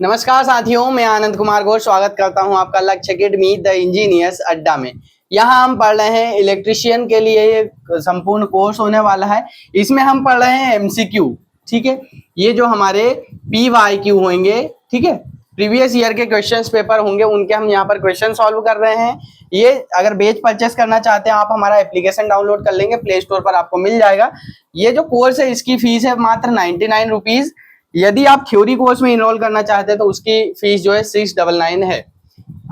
नमस्कार साथियों, मैं आनंद कुमार घोष स्वागत करता हूं आपका लक्ष्य अकेडमी द इंजीनियर्स अड्डा में। यहां हम पढ़ रहे हैं इलेक्ट्रिशियन के लिए एक संपूर्ण कोर्स होने वाला है। इसमें हम पढ़ रहे हैं एमसीक्यू। ठीक है, ये जो हमारे पीवाईक्यू होंगे, ठीक है, प्रीवियस ईयर के क्वेश्चंस पेपर होंगे, उनके हम यहाँ पर क्वेश्चन सॉल्व कर रहे हैं। ये अगर बैच परचेस करना चाहते हैं आप हमारा एप्लीकेशन डाउनलोड कर लेंगे, प्ले स्टोर पर आपको मिल जाएगा। ये जो कोर्स है इसकी फीस है मात्र 99 रुपीज। यदि आप थ्योरी कोर्स में इनरोल करना चाहते हैं तो उसकी फीस जो है 699 है।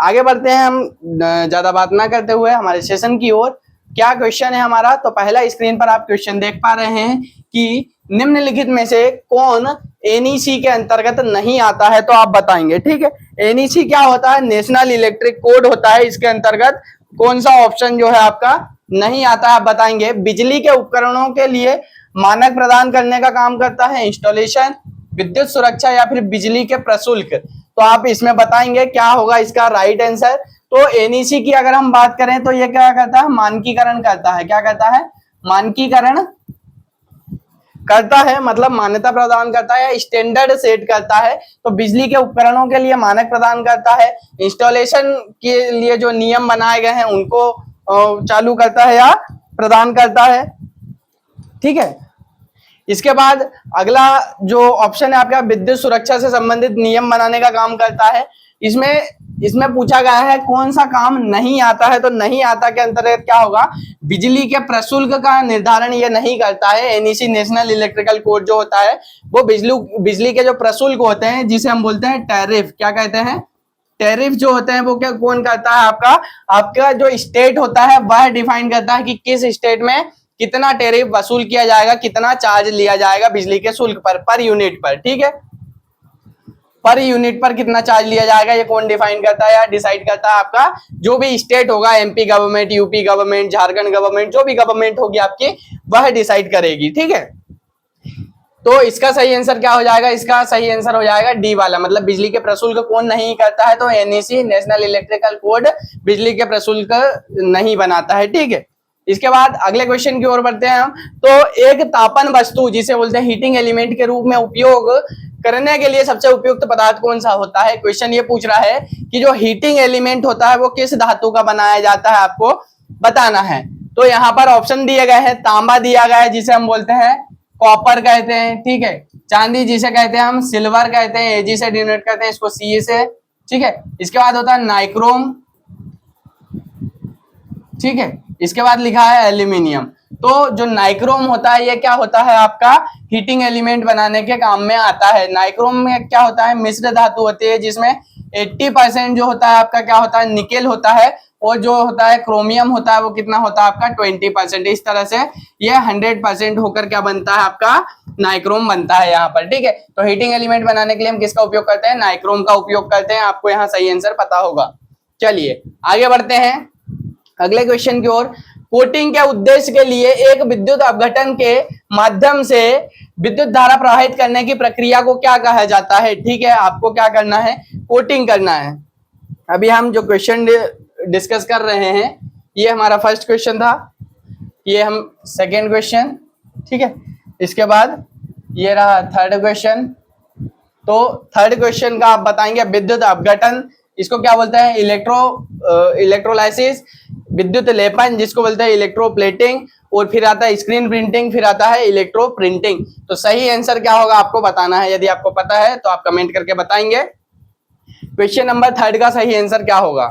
आगे बढ़ते हैं हम ज्यादा बात ना करते हुए हमारे सेशन की ओर। क्या क्वेश्चन है हमारा? तो पहला स्क्रीन पर आप क्वेश्चन देख पा रहे हैं कि निम्नलिखित में से कौन एनईसी के अंतर्गत नहीं आता है, तो आप बताएंगे। ठीक है, एनईसी क्या होता है? नेशनल इलेक्ट्रिक कोड होता है। इसके अंतर्गत कौन सा ऑप्शन जो है आपका नहीं आता है, आप बताएंगे। बिजली के उपकरणों के लिए मानक प्रदान करने का काम करता है इंस्टॉलेशन, विद्युत सुरक्षा या फिर बिजली के प्रशुल्क। तो आप इसमें बताएंगे क्या होगा इसका राइट आंसर। तो एनईसी की अगर हम बात करें तो ये क्या करता है? मानकीकरण करता है। क्या करता है? मानकीकरण करता है, मतलब मान्यता प्रदान करता है, स्टैंडर्ड सेट करता है। तो बिजली के उपकरणों के लिए मानक प्रदान करता है, इंस्टॉलेशन के लिए जो नियम बनाए गए हैं उनको चालू करता है या प्रदान करता है। ठीक है, इसके बाद अगला जो ऑप्शन है आपका विद्युत सुरक्षा से संबंधित नियम बनाने का काम करता है। इसमें पूछा गया है कौन सा काम नहीं आता है, तो नहीं आता के अंतर्गत क्या होगा? बिजली के प्रशुल्क का निर्धारण ये नहीं करता है। एनईसी नेशनल इलेक्ट्रिकल कोड जो होता है वो बिजली के जो प्रशुल्क होते हैं जिसे हम बोलते हैं टैरिफ। क्या कहते हैं? टैरिफ जो होते हैं वो क्या कौन करता है? आपका जो स्टेट होता है वह डिफाइन करता है कि किस स्टेट में कितना टैरिफ वसूल किया जाएगा, कितना चार्ज लिया जाएगा बिजली के शुल्क पर यूनिट पर। ठीक है, पर यूनिट पर कितना चार्ज लिया जाएगा ये कौन डिफाइन करता है या डिसाइड करता है? आपका जो भी स्टेट होगा, MP government, UP government, Jharkhand government, जो भी गवर्नमेंट होगी आपकी वह डिसाइड करेगी। ठीक है, तो इसका सही आंसर क्या हो जाएगा? इसका सही आंसर हो जाएगा डी वाला, मतलब बिजली के प्रशुल्क कौन नहीं करता है? तो एनईसी नेशनल इलेक्ट्रिकल कोड बिजली के प्रशुल्क नहीं बनाता है। ठीक है, इसके बाद अगले क्वेश्चन की ओर बढ़ते हैं हम। तो एक तापन वस्तु जिसे बोलते हैं हीटिंग एलिमेंट के रूप में उपयोग करने के लिए सबसे उपयुक्त पदार्थ कौन सा होता है? क्वेश्चन ये पूछ रहा है कि जो हीटिंग एलिमेंट होता है वो किस धातु का बनाया जाता है, आपको बताना है। तो यहाँ पर ऑप्शन दिए गए हैं। तांबा दिया गया है जिसे हम बोलते हैं कॉपर कहते हैं। ठीक है, चांदी जिसे कहते हैं हम सिल्वर कहते हैं, एजी से डिनोट करते हैं इसको सी से। ठीक है, इसके बाद होता है नाइक्रोम। ठीक है, इसके बाद लिखा है एल्यूमिनियम। तो जो नाइक्रोम होता है ये क्या होता है? आपका हीटिंग एलिमेंट बनाने के काम में आता है। नाइक्रोम में क्या होता है? मिश्र धातु होती है जिसमें 80% जो होता है आपका क्या होता है? निकेल होता है, और जो होता है क्रोमियम होता है वो कितना होता है आपका? 20%। इस तरह से ये 100% होकर क्या बनता है? आपका नाइक्रोम बनता है यहाँ पर। ठीक है, तो हीटिंग एलिमेंट बनाने के लिए हम किसका उपयोग करते हैं? नाइक्रोम का उपयोग करते हैं। आपको यहाँ सही आंसर पता होगा। चलिए आगे बढ़ते हैं अगले क्वेश्चन की ओर। कोटिंग के उद्देश्य के लिए एक विद्युत अपघटन के माध्यम से विद्युत धारा प्रवाहित करने की प्रक्रिया को क्या कहा जाता है? ठीक है, आपको क्या करना है? कोटिंग करना है। अभी हम जो क्वेश्चन डिस्कस कर रहे हैं ये हमारा फर्स्ट क्वेश्चन था, ये हम सेकेंड क्वेश्चन। ठीक है, इसके बाद ये रहा थर्ड क्वेश्चन। तो थर्ड क्वेश्चन का आप बताएंगे विद्युत अपघटन, इसको क्या बोलते हैं? इलेक्ट्रोलाइसिस, विद्युत लेपन जिसको बोलते हैं इलेक्ट्रोप्लेटिंग, और फिर आता है स्क्रीन प्रिंटिंग, फिर आता है इलेक्ट्रो प्रिंटिंग। तो सही आंसर क्या होगा आपको बताना है। यदि आपको पता है तो आप कमेंट करके बताएंगे क्वेश्चन नंबर थर्ड का सही आंसर क्या होगा।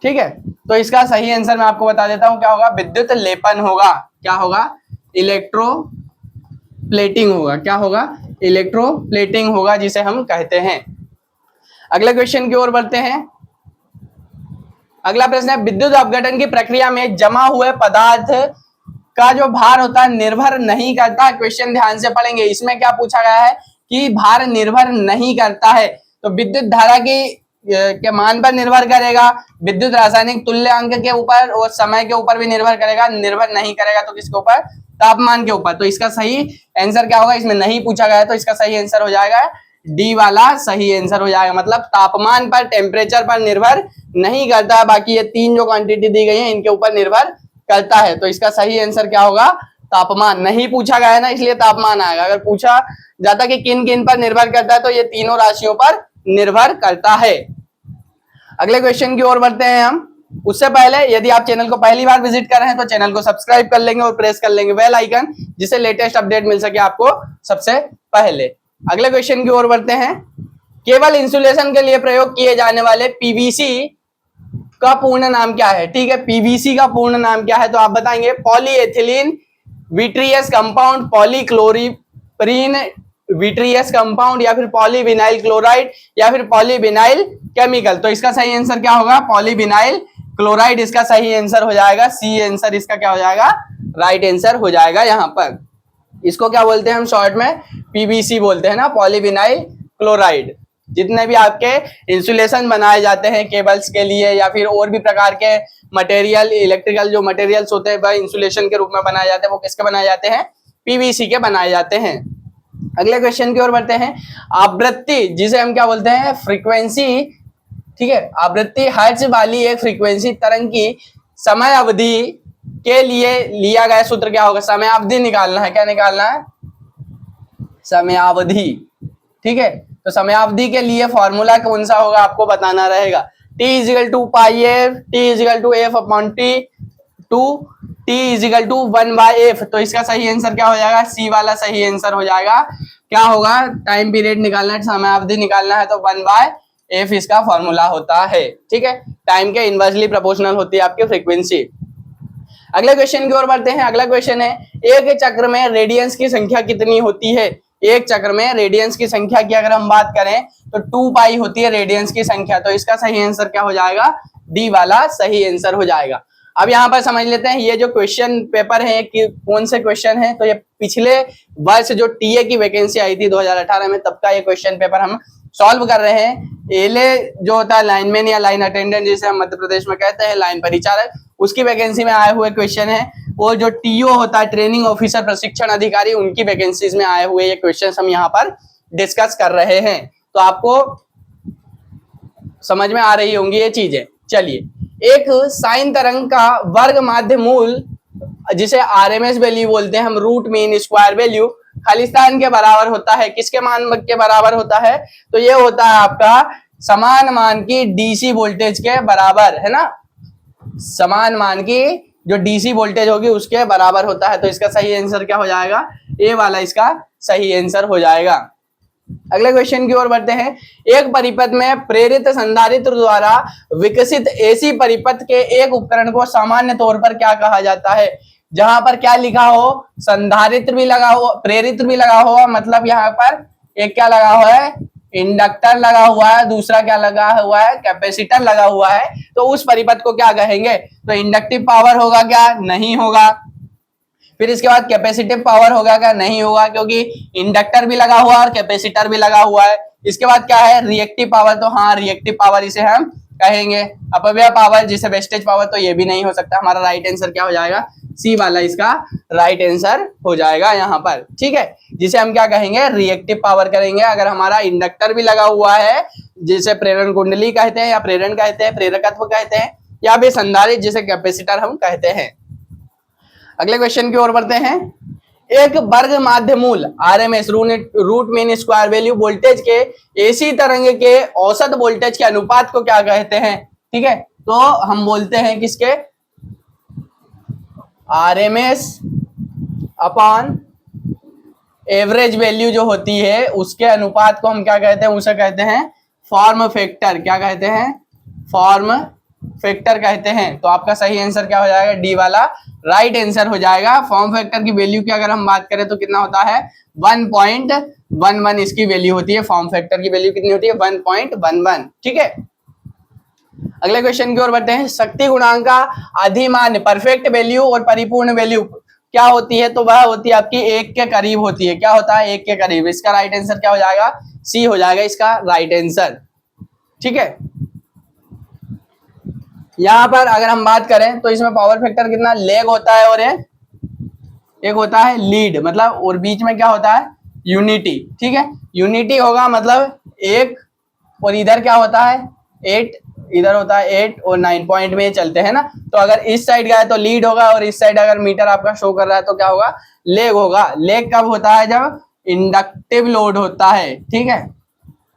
ठीक है, तो इसका सही आंसर मैं आपको बता देता हूं क्या होगा? विद्युत लेपन होगा। क्या होगा? इलेक्ट्रो प्लेटिंग होगा। क्या होगा? इलेक्ट्रो प्लेटिंग होगा जिसे हम कहते हैं। अगले क्वेश्चन की ओर बढ़ते हैं। अगला प्रश्न है विद्युत अपघटन की प्रक्रिया में जमा हुए पदार्थ का जो भार होता है निर्भर नहीं करता। क्वेश्चन ध्यान से पढ़ेंगे। इसमें क्या पूछा गया है कि भार निर्भर नहीं करता है, तो विद्युत धारा के मान पर निर्भर करेगा, विद्युत रासायनिक तुल्यांक के ऊपर और समय के ऊपर भी निर्भर करेगा। निर्भर नहीं करेगा तो किसके ऊपर? तापमान के ऊपर। तो इसका सही आंसर क्या होगा? इसमें नहीं पूछा गया है तो इसका सही आंसर हो जाएगा डी वाला सही आंसर हो जाएगा। मतलब तापमान पर, टेम्परेचर पर निर्भर नहीं करता, बाकी ये तीन जो क्वांटिटी दी गई है इनके ऊपर निर्भर करता है। तो इसका सही आंसर क्या होगा? तापमान नहीं पूछा गया है ना, इसलिए तापमान आएगा। अगर पूछा जाता कि किन किन पर निर्भर करता है तो ये तीनों राशियों पर निर्भर करता है। अगले क्वेश्चन की ओर बढ़ते हैं हम। उससे पहले यदि आप चैनल को पहली बार विजिट कर रहे हैं तो चैनल को सब्सक्राइब कर लेंगे और प्रेस कर लेंगे बेल आइकन, जिससे लेटेस्ट अपडेट मिल सके आपको सबसे पहले। अगले क्वेश्चन की ओर बढ़ते हैं। केवल इंसुलेशन के लिए प्रयोग किए जाने वाले पीवीसी का पूर्ण नाम क्या है? ठीक है, पीवीसी का पूर्ण नाम क्या है तो आप बताएंगे polyethylene vitreous compound, polychloroprene vitreous compound, या फिर पॉलीविनाइल क्लोराइड, या फिर पॉलीविनाइल केमिकल। तो इसका सही आंसर क्या होगा? पॉलीविनाइल क्लोराइड इसका सही आंसर हो जाएगा। सी आंसर इसका क्या हो जाएगा? राइट आंसर हो जाएगा। यहाँ पर इसको क्या बोलते हैं हम शॉर्ट में? पीवीसी बोलते हैं ना, पॉलीविनाइल क्लोराइड। जितने भी आपके इंसुलेशन बनाए जाते हैं केबल्स के लिए या फिर और भी प्रकार के मटेरियल, इलेक्ट्रिकल जो मटेरियल्स होते हैं वह इंसुलेशन के रूप में बनाए जाते हैं, वो किसके बनाए जाते हैं? पीवीसी के बनाए जाते हैं। अगले क्वेश्चन की ओर बढ़ते हैं। आवृत्ति, जिसे हम क्या बोलते हैं? फ्रीक्वेंसी। ठीक है, आवृत्ति हर्ट्ज वाली एक फ्रीक्वेंसी तरंग की समय अवधि के लिए लिया गया सूत्र क्या होगा? समय अवधि निकालना है। क्या निकालना है? समयावधि। ठीक है, तो समयावधि के लिए फॉर्मूला कौन सा होगा आपको बताना रहेगा। T is equal to pi F, T is equal to F upon T, to T is equal to 1/f। तो इसका सही आंसर क्या हो जाएगा? सी वाला सही आंसर हो जाएगा। क्या होगा? टाइम पीरियड निकालना है, समयावधि निकालना है, तो 1/f इसका फॉर्मूला होता है। ठीक है, टाइम के इनवर्सली प्रोपोर्शनल होती है आपकी फ्रीक्वेंसी। अगले क्वेश्चन की ओर बढ़ते हैं। अगला क्वेश्चन है, एक चक्र में रेडियंस की संख्या कितनी होती है? एक चक्र में रेडियंस की संख्या की अगर हम बात करें तो 2 पाई होती है रेडियंस की संख्या। तो इसका सही आंसर क्या हो जाएगा? डी वाला सही आंसर हो जाएगा। अब यहाँ पर समझ लेते हैं ये जो क्वेश्चन पेपर है कि कौन से क्वेश्चन है। तो ये पिछले वर्ष जो टीए की वैकेंसी आई थी 2018 में, तब का ये क्वेश्चन पेपर हम सॉल्व कर रहे हैं। एलए जो होता है लाइनमैन या लाइन अटेंडेंट, जिसे हम मध्य प्रदेश में कहते हैं, लाइन परिचारक, उसकी वैकेंसी में आए हुए क्वेश्चन है। वो जो टीओ होता है ट्रेनिंग ऑफिसर प्रशिक्षण अधिकारी, उनकी वैकेंसीज में आए हुए ये क्वेश्चन हम यहाँ पर डिस्कस कर रहे हैं। तो आपको समझ में आ रही होंगी ये चीजें। चलिए, एक साइन तरंग का वर्ग माध्य मूल, जिसे आरएमएस वैल्यू बोलते हैं हम, root mean square value, Khalistan के बराबर होता है। किसके मान के बराबर होता है? तो ये होता है आपका समान मान की डीसी वोल्टेज के बराबर, है ना। समान मान की जो डीसी वोल्टेज होगी उसके बराबर होता है। तो इसका सही आंसर क्या हो जाएगा? ए वाला इसका सही आंसर हो जाएगा। अगले क्वेश्चन की ओर बढ़ते हैं। एक परिपथ में प्रेरित संधारित्र द्वारा विकसित एसी परिपथ के एक उपकरण को सामान्य तौर पर क्या कहा जाता है? जहां पर क्या लिखा हो? संधारित्र भी लगा हो, प्रेरित्र भी लगा हुआ, मतलब यहाँ पर एक क्या लगा हुआ है? इंडक्टर लगा हुआ है, दूसरा क्या लगा हुआ है? कैपेसिटर लगा हुआ है। तो उस परिपथ को क्या कहेंगे? तो इंडक्टिव पावर होगा क्या? नहीं होगा। फिर इसके बाद कैपेसिटिव पावर होगा क्या? नहीं होगा, क्योंकि इंडक्टर भी लगा हुआ है और कैपेसिटर भी लगा हुआ है। इसके बाद क्या है? Reactive power. तो हाँ, रिएक्टिव पावर इसे हम कहेंगे। अपव्यय पावर, जिसे वेस्टेज पावर, तो ये भी नहीं हो सकता। हमारा राइट आंसर क्या हो जाएगा? सी वाला इसका राइट आंसर हो जाएगा यहाँ पर। ठीक है, जिसे हम क्या कहेंगे? रिएक्टिव पावर करेंगे। अगर हमारा इंडक्टर भी लगा हुआ है, जिसे प्रेरण कुंडली कहते हैं, या प्रेरण कहते हैं, प्रेरकत्व कहते हैं, या फिर संधारित्र, जिसे कैपेसिटर हम कहते हैं। अगले क्वेश्चन की ओर बढ़ते हैं। एक वर्ग माध्य मूल RMS, root mean square value, voltage के एसी तरंग के औसत वोल्टेज के अनुपात को क्या कहते हैं? ठीक है, तो हम बोलते हैं किसके? आरएमएस अपॉन एवरेज वैल्यू जो होती है उसके अनुपात को हम क्या कहते हैं? उसे कहते हैं फॉर्म फैक्टर। क्या कहते हैं? फॉर्म फैक्टर कहते हैं। तो आपका सही आंसर क्या हो जाएगा? डी वाला राइट आंसर हो जाएगा। फॉर्म फैक्टर की वैल्यू की अगर हम बात करें तो कितना होता है? 1.11 इसकी वैल्यू होती है। फॉर्म फैक्टर की वैल्यू कितनी होती है? 1.11। ठीक है, अगले क्वेश्चन की ओर बढ़ते हैं। शक्ति गुणांक का अधिमान्य परफेक्ट वैल्यू और परिपूर्ण वैल्यू क्या होती है? तो वह होती है आपकी 1 के करीब होती है। क्या होता है? 1 के करीब। इसका राइट आंसर क्या हो जाएगा? सी हो जाएगा इसका राइट आंसर। ठीक है, यहां पर अगर हम बात करें तो इसमें पावर फैक्टर कितना लेग होता है और एक होता है लीड, मतलब, और बीच में क्या होता है? यूनिटी। ठीक है, यूनिटी होगा मतलब 1, और इधर क्या होता है? 8 इधर होता है 8 और 9 पॉइंट में चलते हैं ना। तो अगर इस साइड गया तो लीड होगा और इस साइड अगर मीटर आपका शो कर रहा है तो क्या होगा, लेग होगा। लेग कब होता है, जब इंडक्टिव लोड होता है, ठीक है।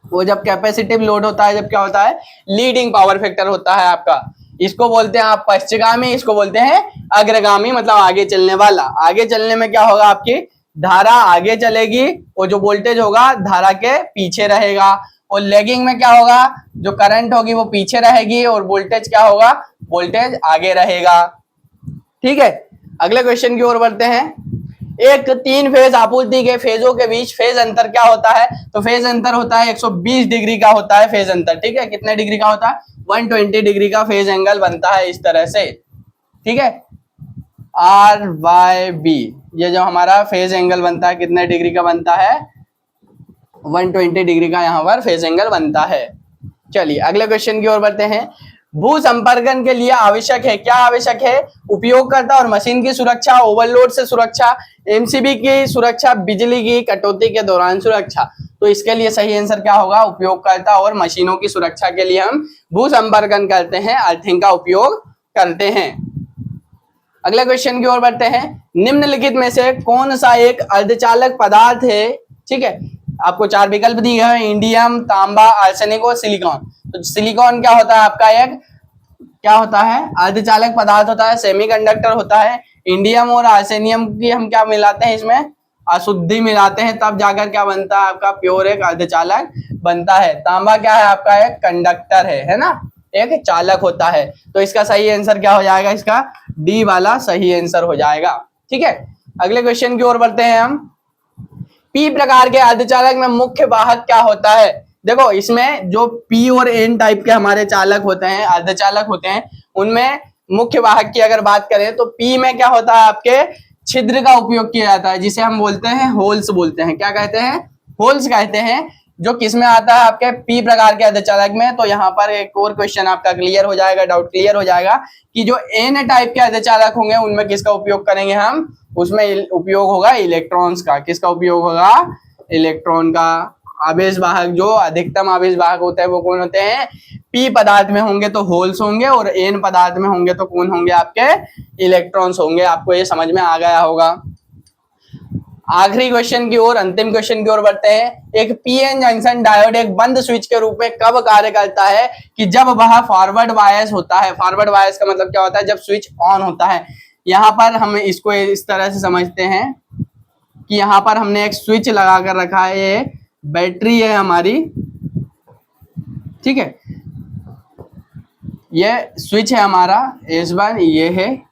वो जब कैपेसिटिव लोड होता है, जब क्या होता है, लीडिंग पावर फैक्टर होता है आपका। इसको बोलते हैं आप पश्चगामी, इसको बोलते हैं अग्रगामी, मतलब आगे चलने वाला। आगे चलने में क्या होगा, आपकी धारा आगे चलेगी और जो वोल्टेज होगा धारा के पीछे रहेगा। और लेगिंग में क्या होगा, जो करंट होगी वो पीछे रहेगी और वोल्टेज क्या होगा, वोल्टेज आगे रहेगा। ठीक है, अगले क्वेश्चन की ओर बढ़ते हैं। एक 3 फेज आपूर्ति के फेजों के बीच फेज अंतर क्या होता है, तो फेज अंतर होता है 120 डिग्री का होता है फेज अंतर। ठीक है, कितने डिग्री का होता है, 120 डिग्री का फेज एंगल बनता है इस तरह से। ठीक है, RYB ये जो हमारा फेज एंगल बनता है कितने डिग्री का बनता है, 120 डिग्री का यहाँ पर फेज एंगल बनता है। चलिए अगले क्वेश्चन की ओर बढ़ते हैं। भू संपर्कन के लिए आवश्यक है, क्या आवश्यक है, उपयोगकर्ता और मशीन की सुरक्षा, ओवरलोड से सुरक्षा, एमसीबी की सुरक्षा, बिजली की कटौती के दौरान सुरक्षा। तो इसके लिए सही आंसर क्या होगा, उपयोगकर्ता और मशीनों की सुरक्षा के लिए हम भू संपर्कन करते हैं, अर्थिंग का उपयोग करते हैं। अगले क्वेश्चन की ओर बढ़ते हैं। निम्नलिखित में से कौन सा एक अर्धचालक पदार्थ है, ठीक है, आपको 4 विकल्प दिए हैं, इंडियम, तांबा, आर्सेनिक और सिलिकॉन। तो सिलिकॉन क्या होता है आपका, एक क्या होता है, अर्धचालक पदार्थ होता है, सेमीकंडक्टर होता है। इंडियम और आर्सेनियम की हम क्या मिलाते हैं, इसमें अशुद्धि मिलाते हैं, तब जाकर क्या बनता है आपका प्योर एक अर्धचालक बनता है। तांबा क्या है आपका, एक कंडक्टर है ना, एक चालक होता है। तो इसका सही आंसर क्या हो जाएगा, इसका डी वाला सही आंसर हो जाएगा। ठीक है, अगले क्वेश्चन की ओर बढ़ते हैं हम। पी प्रकार के अर्धचालक में मुख्य वाहक क्या होता है। देखो इसमें जो पी और एन टाइप के हमारे चालक होते हैं, अर्धचालक होते हैं, उनमें मुख्य वाहक की अगर बात करें तो पी में क्या होता है, आपके छिद्र का उपयोग किया जाता है, जिसे हम बोलते हैं होल्स बोलते हैं। क्या कहते हैं, होल्स कहते हैं, जो किसमें आता है आपके पी प्रकार के अर्धचालक में। तो यहाँ पर एक और क्वेश्चन आपका क्लियर हो जाएगा, डाउट क्लियर हो जाएगा कि जो एन टाइप के अर्धचालक होंगे उनमें किसका उपयोग करेंगे हम, उसमें उपयोग होगा इलेक्ट्रॉन्स का। किसका उपयोग होगा, इलेक्ट्रॉन का। आवेश वाहक, जो अधिकतम आवेश वाहक होते हैं वो कौन होते हैं, पी पदार्थ में होंगे तो होल्स होंगे, और एन पदार्थ में होंगे तो कौन होंगे, आपके इलेक्ट्रॉन्स होंगे। आपको ये समझ में आ गया होगा। आखिरी क्वेश्चन की ओर, अंतिम क्वेश्चन की ओर बढ़ते हैं। एक पीएन जंक्शन डायोड एक बंद स्विच के रूप में कब कार्य करता है, कि जब वह फॉरवर्ड बायस होता है। फॉरवर्ड बायस का मतलब क्या होता है, जब स्विच ऑन होता है। यहाँ पर हम इसको इस तरह से समझते हैं कि यहाँ पर हमने एक स्विच लगा कर रखा है, ये बैटरी है हमारी, ठीक है, ये स्विच है हमारा S1, ये है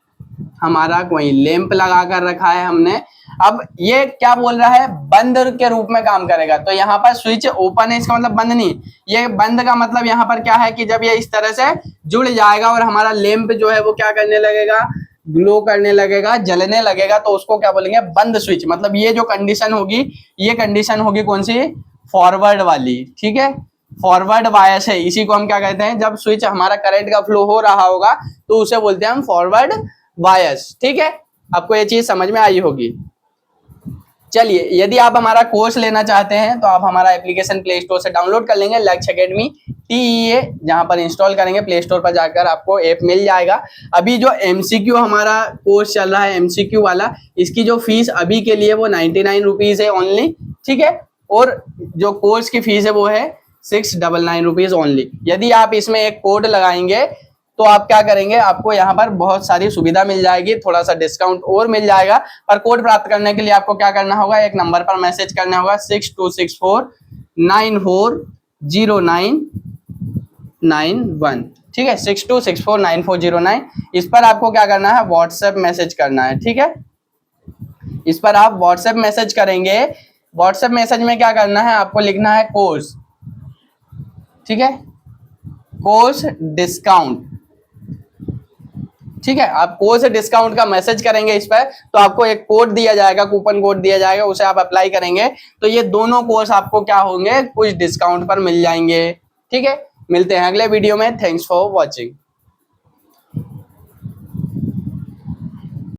हमारा कोई लैंप लगा कर रखा है हमने। अब ये क्या बोल रहा है, बंद के रूप में काम करेगा। तो यहाँ पर स्विच ओपन है, इसका मतलब बंद नहीं। ये बंद का मतलब यहाँ पर क्या है कि जब ये इस तरह से जुड़ जाएगा और हमारा लैंप जो है वो क्या करने लगेगा, ग्लो करने लगेगा, जलने लगेगा, तो उसको क्या बोलेंगे, बंद स्विच। मतलब ये जो कंडीशन होगी, ये कंडीशन होगी कौन सी, फॉरवर्ड वाली। ठीक है, फॉरवर्ड बायस है, इसी को हम क्या कहते हैं, जब स्विच हमारा करंट का फ्लो हो रहा होगा तो उसे बोलते हैं हम फॉरवर्ड बायस। ठीक है, आपको ये चीज समझ में आई होगी। चलिए, यदि आप हमारा कोर्स लेना चाहते हैं तो आप हमारा एप्लीकेशन प्ले स्टोर से डाउनलोड कर लेंगे, लक्ष्य एकेडमी TEA, जहां पर इंस्टॉल करेंगे प्ले स्टोर पर जाकर आपको ऐप मिल जाएगा। अभी जो MCQ हमारा कोर्स चल रहा है, MCQ वाला, इसकी जो फीस अभी के लिए वो 99 रुपीज है ओनली। ठीक है, और जो कोर्स की फीस है वो है 699 रुपीज ओनली। यदि आप इसमें एक कोड लगाएंगे तो आप क्या करेंगे, आपको यहाँ पर बहुत सारी सुविधा मिल जाएगी, थोड़ा सा डिस्काउंट और मिल जाएगा। पर कोड प्राप्त करने के लिए आपको क्या करना होगा, एक नंबर पर मैसेज करना होगा 6264940991। ठीक है, 62649409। इस पर आपको क्या करना है, व्हाट्सएप मैसेज करना है। ठीक है, इस पर आप व्हाट्सएप मैसेज करेंगे। व्हाट्सएप मैसेज में क्या करना है, आपको लिखना है कोर्स, ठीक है, कोर्स डिस्काउंट। ठीक है, आप कोर्स डिस्काउंट का मैसेज करेंगे इस पर, तो आपको एक कोड दिया जाएगा, कूपन कोड दिया जाएगा, उसे आप अप्लाई करेंगे तो ये दोनों कोर्स आपको क्या होंगे, कुछ डिस्काउंट पर मिल जाएंगे। ठीक है, मिलते हैं अगले वीडियो में। Thanks for watching.